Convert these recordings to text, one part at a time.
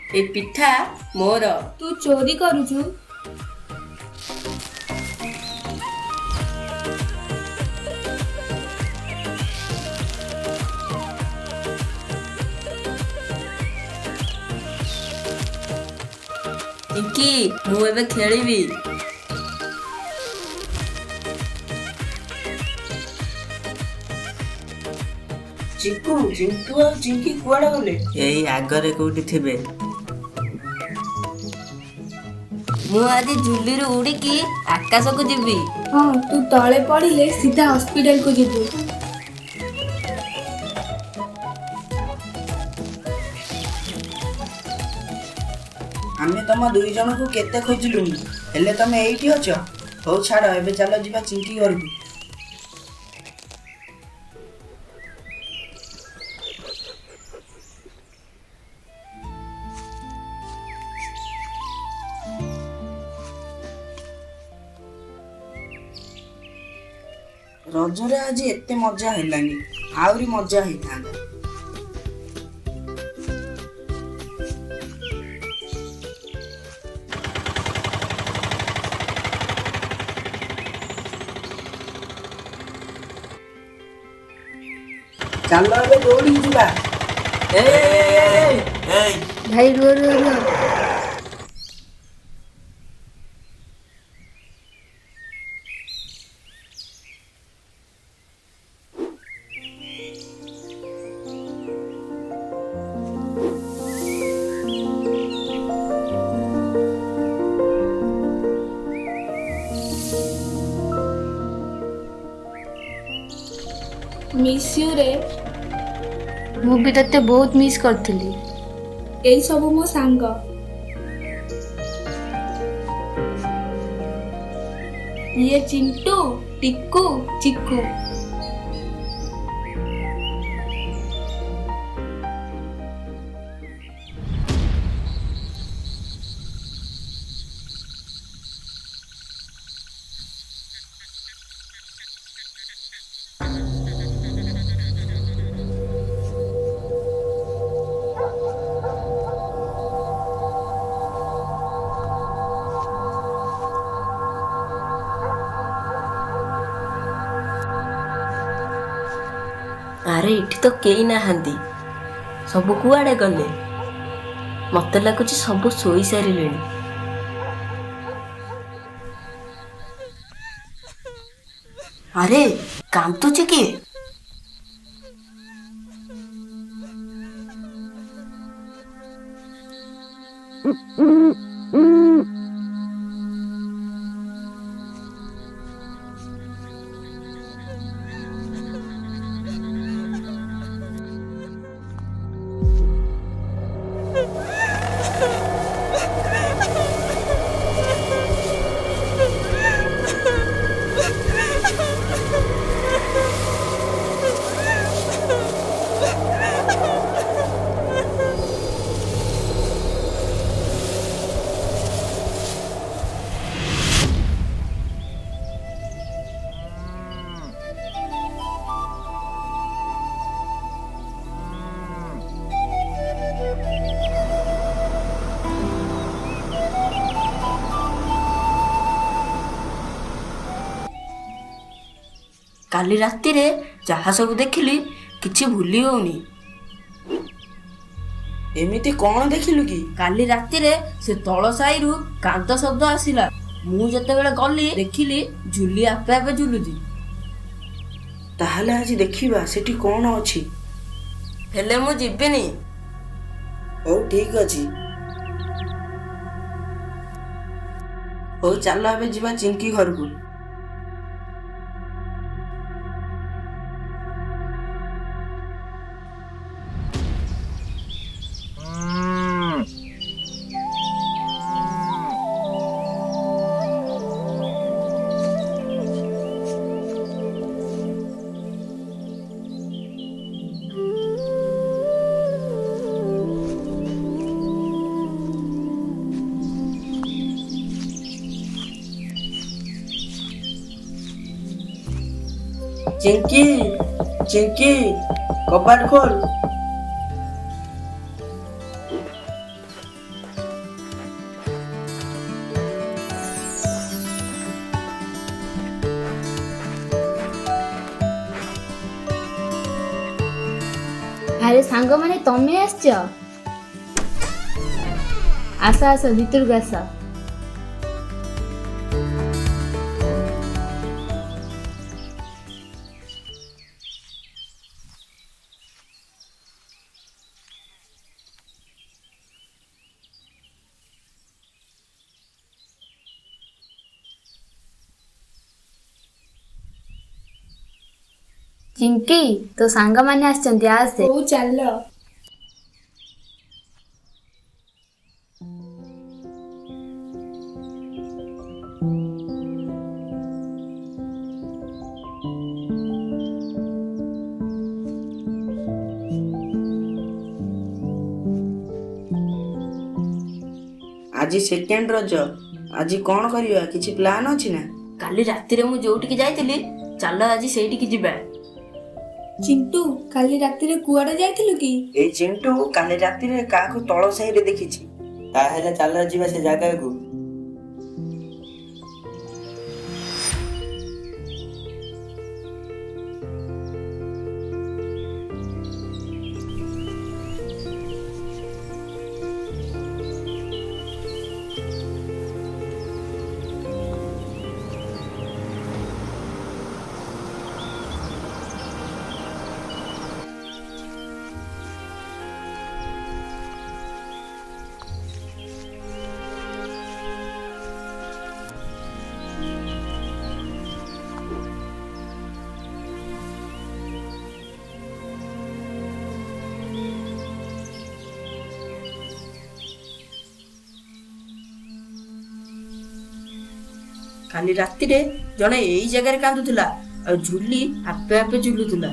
ए पिठा मोर। तू चोरी करुचु। ଚିଙ୍କି ମୁଁ ଏବେ ଖେଳିବି। ଚିକୁ ଚିଣ୍ଟୁ ଆଉ ଚିଙ୍କି କୁଆଡେ ଗଲେ? ଏଇ ଆଗରେ କୋଉଠି ଥିବେ। ମୁଁ ଆଜି ଝୁଲିରୁ ଉଡ଼ିକି ଆକାଶକୁ ଯିବି। ହଁ ତୁ ତଳେ ପଡ଼ିଲେ ସିଧା ହସ୍ପିଟାଲକୁ ଯିବୁ। ଆମେ ତମ ଦୁଇ ଜଣଙ୍କୁ କେତେ ଖୋଜିଲୁଣି, ହେଲେ ତମେ ଏଇଠି ଅଛ। ହଉ ଛାଡ, ଏବେ ଚାଲ ଯିବା ଚିଙ୍କି ଘରକୁ। ରଜରେ ଆଜି ଏତେ ମଜା ହେଲାନି, ଆହୁରି ମଜା ହେଇଥାନ୍ତା। ଚାଲ ଏବେ ଦୌଡ଼ିକି ଯିବା। ଭାଇ ରୁହ ରୁହ ରୁହ। ମିସ୍ ୟୁ ରେ। ମୁଁ ବି ତତେ ବହୁତ ମିସ୍ କରିଥିଲି। ଏଇ ସବୁ ମୋ ସାଙ୍ଗ। ଇଏ ଚିଣ୍ଟୁ, ଟିକୁ, ଚିକୁ। ଆରେ ଏଠି ତ କେହି ନାହାନ୍ତି, ସବୁ କୁଆଡେ ଗଲେ? ମତେ ଲାଗୁଛି ସବୁ ଶୋଇ ସାରିଲେଣି। ଆରେ କାନ୍ଦୁଛି କିଏ? କାଲି ରାତିରେ ଯାହା ସବୁ ଦେଖିଲି କିଛି ଭୁଲି ହଉନି। ଏମିତି କଣ ଦେଖିଲୁ କି? କାଲି ରାତିରେ ସେ ତଳ ସାହିରୁ କାନ୍ଦ ଶବ୍ଦ ଆସିଲା। ମୁଁ ଯେତେବେଳେ ଗଲି ଦେଖିଲି ଝୁଲି ଆପେ ଆପେ ଝୁଲୁଛି। ତାହେଲେ ଆଜି ଦେଖିବା ସେଠି କଣ ଅଛି। ହେଲେ ମୁଁ ଯିବିନି। ହଉ ଠିକ ଅଛି। ହଉ ଚାଲ ଏବେ ଯିବା ଚିଙ୍କି ଘରକୁ। ଚିଙ୍କି, ଚିଙ୍କି, କବାଟ ଖୋଲ। ଆରେ ସାଙ୍ଗମାନେ ତମେ ଆସିଛ? ଆସ ଆସ ଭିତରକୁ ଆସ। ଚିଙ୍କି, ତୋ ସାଙ୍ଗମାନେ ଆସିଛନ୍ତି, ଆସେ। ହଉ ଚାଲ। ଆଜି ସେକେଣ୍ଡ ରଜ, ଆଜି କ'ଣ କରିବା? କିଛି ପ୍ଲାନ୍ ଅଛି ନା? କାଲି ରାତିରେ ମୁଁ ଯୋଉଠିକି ଯାଇଥିଲି, ଚାଲ ଆଜି ସେଇଠିକି ଯିବା। ଚିଣ୍ଟୁ, କାଲି ରାତିରେ କୁଆଡେ ଯାଇଥିଲୁ କି? ଏଇ ଚିଣ୍ଟୁ କାଲି ରାତିରେ କାହାକୁ ତଳ ସାହିରେ ଦେଖିଛି। ତାହେଲେ ଚାଲ ଯିବା ସେ ଜାଗାକୁ। କାଲି ରାତିରେ ଜଣେ ଏଇ ଜାଗାରେ କାନ୍ଦୁଥିଲା, ଆଉ ଝୁଲି ଆପେ ଆପେ ଝୁଲୁଥିଲା।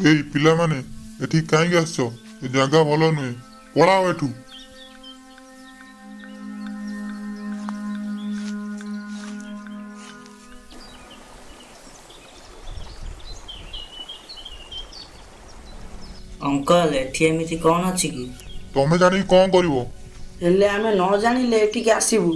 ଏଇ ପିଲାମାନେ ଏଠି କାହିଁକି ଆସିଛ? ଏ ଜାଗା ଭଲ ନୁହେଁ, ପଳାଅ ଏଠୁ। ଅଙ୍କଲ, ଏଠି ଏମିତି କ'ଣ ଅଛି କି? ତମେ ଜାଣିକି କ'ଣ କରିବ? ହେଲେ ଆମେ ନ ଜାଣିଲେ ଏଠିକି ଆସିବୁ?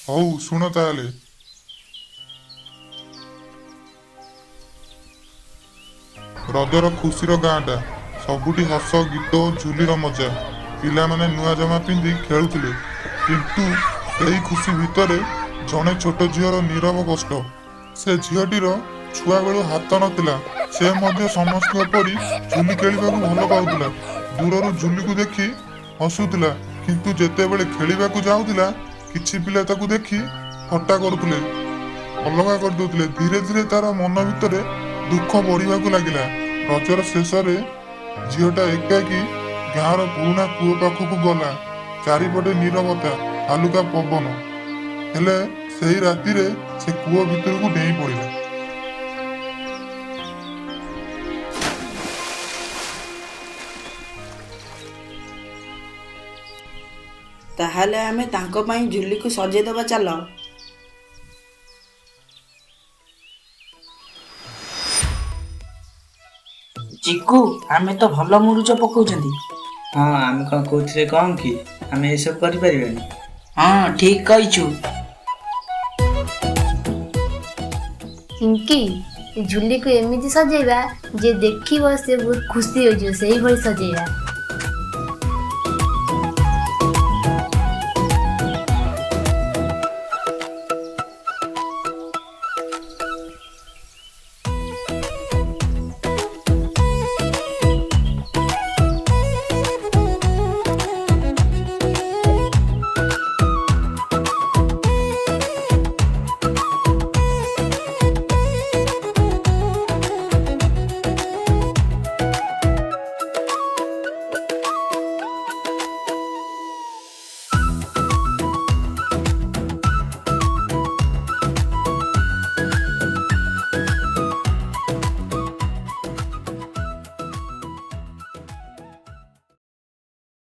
ହଉ ଶୁଣ ତାହେଲେ। ରଜର ଖୁସିର ଗାଁଟା, ସବୁଠି ହସ, ଗୀତ ଓ ଝୁଲିର ମଜା। ପିଲାମାନେ ନୂଆ ଜାମା ପିନ୍ଧି ଖେଳୁଥିଲେ, କିନ୍ତୁ ଏହି ଖୁସି ଭିତରେ ଜଣେ ଛୋଟ ଝିଅର ନୀରବ କଷ୍ଟ। ସେ ଝିଅଟିର ଛୁଆବେଳୁ ହାତ ନଥିଲା, ସେ ମଧ୍ୟ ସମସ୍ତଙ୍କ ପରି ଝୁଲି ଖେଳିବାକୁ ଭଲ ପାଉଥିଲା। ଦୂରରୁ ଝୁଲିକୁ ଦେଖି ହସୁଥିଲା, କିନ୍ତୁ ଯେତେବେଳେ ଖେଳିବାକୁ ଯାଉଥିଲା କିଛି ପିଲା ତାକୁ ଦେଖି ଥଟ୍ଟା କରୁଥିଲେ, ଅଲଗା କରିଦେଉଥିଲେ। ଧୀରେ ଧୀରେ ତାର ମନ ଭିତରେ ଦୁଃଖ ବଢିବାକୁ ଲାଗିଲା। ରଜର ଶେଷରେ ଝିଅଟା ଏକାକୀ ଗାଁର ପୁରୁଣା କୂଅ ପାଖକୁ ଗଲା। ଚାରିପଟେ ନୀରବତା, ହାଲୁକା ପବନ। ହେଲେ ସେହି ରାତିରେ ସେ କୂଅ ଭିତରକୁ ଡେଇଁ ପଡ଼ିଲା। ତାହେଲେ ଆମେ ତାଙ୍କ ପାଇଁ ଝୁଲିକୁ ସଜେଇଦବା, ଚାଲ। ଚିକୁ, ଆମେ ତ ଭଲ ମୁରୁଜ ପକଉଛନ୍ତି। ହଁ, ଆମେ କ'ଣ କୋଉଥିରେ କମ୍ କି? ଆମେ ଏସବୁ କରିପାରିବାନି। ହଁ, ଠିକ କହିଛୁ। ଚିଙ୍କି, ଝୁଲିକୁ ଏମିତି ସଜେଇବା ଯେ ଦେଖିବ ସେ ବହୁତ ଖୁସି ହୋଇଯିବ, ସେଇଭଳି ସଜେଇବା।